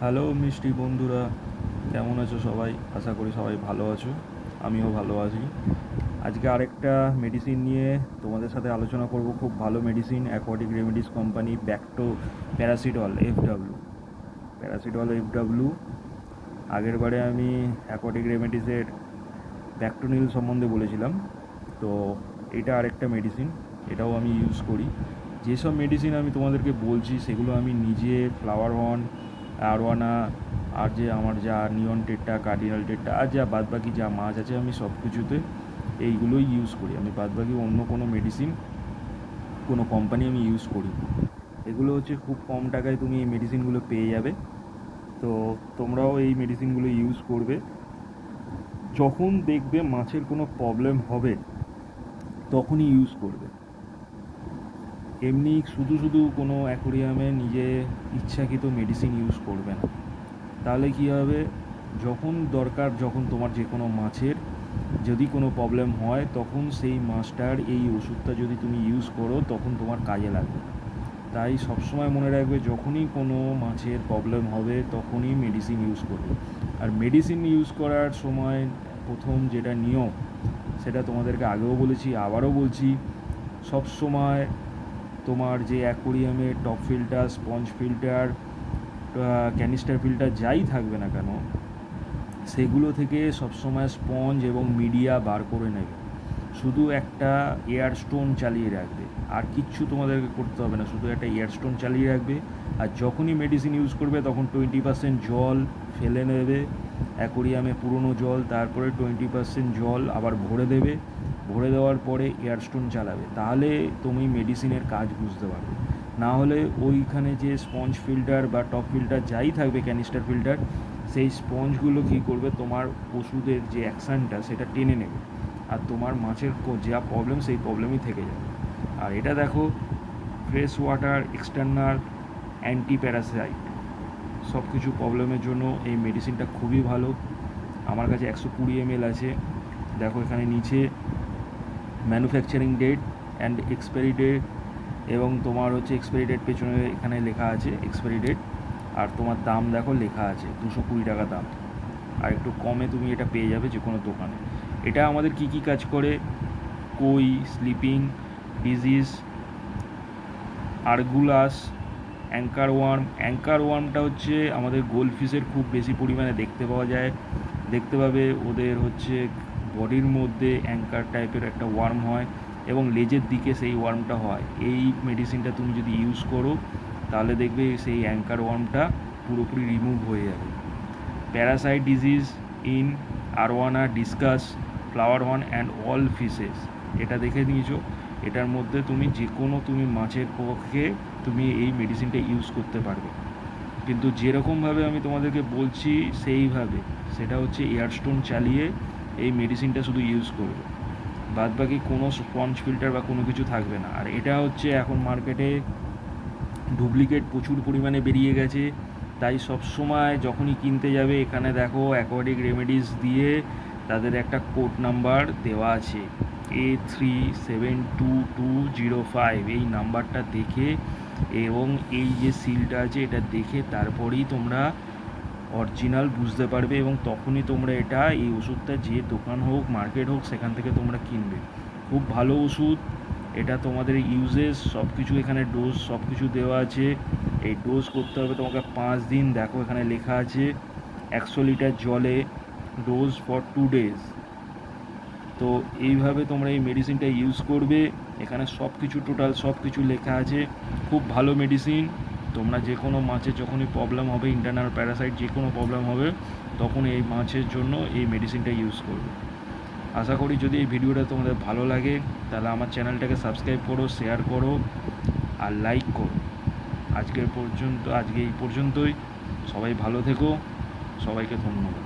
Hello মিষ্টি বন্ধুরা, কেমন আছো সবাই? আশা করি সবাই ভালো আছো। আমিও ভালো আছি। আজকে আরেকটা মেডিসিন নিয়ে তোমাদের সাথে আলোচনা করব। খুব ভালো medicine, aquatic remedies company Bacto Parasitol FW. Parasitol FW আগের বারে আমি অ্যাকোয়াটিক রেমেডিসের ব্যাকটোনিল সম্বন্ধে বলেছিলাম। তো এটা আরেকটা মেডিসিন, এটাও আমি ইউজ করি। যেসব মেডিসিন আমি তোমাদেরকে বলছি সেগুলো আমি নিজে ফ্লাওয়ার হর্ন, আরওয়ানা, আর যে আমার যা নিয়ন টেট্টা, কার্ডিনাল টেট্টা, আর যা বাদবাকি যা মাছ আছে আমি সব কিছুতে এইগুলোই ইউজ করি। আমি বাদবাকি অন্য কোনো মেডিসিন, কোনো কোম্পানি আমি ইউজ করি। এগুলো হচ্ছে খুব কম টাকায় তুমি এই মেডিসিনগুলো পেয়ে যাবে। তো তোমরাও এই মেডিসিনগুলো ইউজ করবে। যখন দেখবে মাছের কোনো প্রবলেম হবে তখনই ইউজ করবে। এমনি শুধু শুধু কোনো অ্যাকোরিয়ামে নিজে ইচ্ছাকৃত মেডিসিন ইউজ করবে না। তাহলে কী হবে, যখন দরকার, যখন তোমার যে কোনো মাছের যদি কোনো প্রবলেম হয় তখন সেই মাছটার এই ওষুধটা যদি তুমি ইউজ করো তখন তোমার কাজে লাগবে। তাই সবসময় মনে রাখবে, যখনই কোনো মাছের প্রবলেম হবে তখনই মেডিসিন ইউজ করবে। আর মেডিসিন ইউজ করার সময় প্রথম যেটা নিয়ম, সেটা তোমাদেরকে আগেও বলেছি, আবারও বলছি, সব সময় তোমার যে অ্যাকোরিয়ামের top filter, sponge filter, canister filter যাই থাকবে না কেন, সেগুলো থেকে সবসময় স্পঞ্জ এবং মিডিয়া বার করে নেবে। শুধু একটা এয়ার স্টোন চালিয়ে রাখবে, আর কিচ্ছু তোমাদেরকে করতে হবে না, শুধু একটা এয়ার স্টোন চালিয়ে রাখবে। আর যখনই মেডিসিন ইউজ করবে তখন 20% জল ফেলে নেবে অ্যাকোরিয়ামে, পুরনো জল, তারপরে 20% জল আবার ভরে দেবে। ভরে দেওয়ার পরে এয়ার স্টোন চালাবে, তাহলে তুমি মেডিসিনের কাজ বুঝতে পারবে। না হলে ওইখানে যে স্পঞ্জ ফিল্টার বা টপ ফিল্টার যাই থাকবে, ক্যানিস্টার ফিল্টার, সেই স্পঞ্জগুলো কী করবে, তোমার ওষুধের যে অ্যাকশানটা সেটা টেনে নেবে, আর তোমার মাছের যা প্রবলেম সেই প্রবলেমই থেকে যাবে। আর এটা দেখো, fresh water, external, anti Parasite, সব কিছু প্রবলেমের জন্য এই মেডিসিনটা খুবই ভালো। আমার কাছে 120 ml আছে। দেখো এখানে নিচে manufacturing date and expiry date, এবং তোমার হচ্ছে এক্সপায়ারি ডেট পেছনে এখানে লেখা আছে এক্সপায়ারি ডেট। আর তোমার দাম দেখো লেখা আছে 220 টাকা দাম। আর একটু কমে তুমি এটা পেয়ে যাবে যে কোনো দোকানে। এটা আমাদের কি কি কাজ করে: koi, sleeping disease, argulus, anchor worm. Anchor ওয়ার্মটা হচ্ছে আমাদের গোল্ডফিশের খুব বেশি পরিমাণে দেখতে পাওয়া যায়। দেখতে পাবে ওদের হচ্ছে বডির মধ্যে অ্যাঙ্কার টাইপের একটা ওয়ার্ম হয় এবং লেজের দিকে সেই ওয়ার্মটা হয়। এই মেডিসিনটা তুমি যদি ইউজ করো তাহলে দেখবে সেই অ্যাঙ্কার ওয়ার্মটা পুরোপুরি রিমুভ হয়ে যাবে। Parasite disease in arowana, discus, flower horn and all fishes, এটা দেখে নিয়েছো। এটার মধ্যে তুমি যে কোনো তুমি মাছের পক্ষে তুমি এই মেডিসিনটা ইউজ করতে পারবে, কিন্তু যেরকমভাবে আমি তোমাদেরকে বলছি সেইভাবে, সেটা হচ্ছে এয়ারস্টোন চালিয়ে এই মেডিসিনটা শুধু ইউজ করবে, বাদবাকি কোনো স্পঞ্জ ফিল্টার বা কোনো কিছু থাকবে না। আর এটা হচ্ছে এখন মার্কেটে ডুপ্লিকেট প্রচুর পরিমাণে বেরিয়ে গেছে, তাই সবসময় যখনই কিনতে যাবে এখানে দেখো অ্যাকোয়াটিক রেমেডিস দিয়ে তাদের একটা কোড নাম্বার দেওয়া আছে, A372205। এই নাম্বারটা দেখে এবং এই যে সিলটা আছে এটা দেখে তারপরেই তোমরা অরিজিনাল বুঝতে পারবে, এবং তখনই তোমরা এটা, এই ওষুধটা যে দোকান হোক, মার্কেট হোক, সেখান থেকে তোমরা কিনবে। খুব ভালো ওষুধ এটা। তোমাদের ইউজেস সব কিছু এখানে, ডোজ সব কিছু দেওয়া আছে। এই ডোজ করতে হবে তোমাকে 5 দিন। দেখো এখানে লেখা আছে 100 লিটার জলে ডোজ ফর 2 days। তো এইভাবে তোমরা এই মেডিসিনটা ইউজ করবে। এখানে সব কিছু, টোটাল সব কিছু লেখা আছে। খুব ভালো মেডিসিন। তোমরা যে কোনো মাছের যখনই প্রবলেম হবে, ইন্টারনাল প্যারাসাইট যে কোনো প্রবলেম হবে, তখন এই মাছের জন্য এই মেডিসিনটা ইউজ করবে। আশা করি যদি এই ভিডিওটা তোমাদের ভালো লাগে তাহলে আমার চ্যানেলটাকে সাবস্ক্রাইব করো, শেয়ার করো আর লাইক করো। আজকে এই পর্যন্তই। সবাই ভালো থেকো, সবাইকে ধন্যবাদ।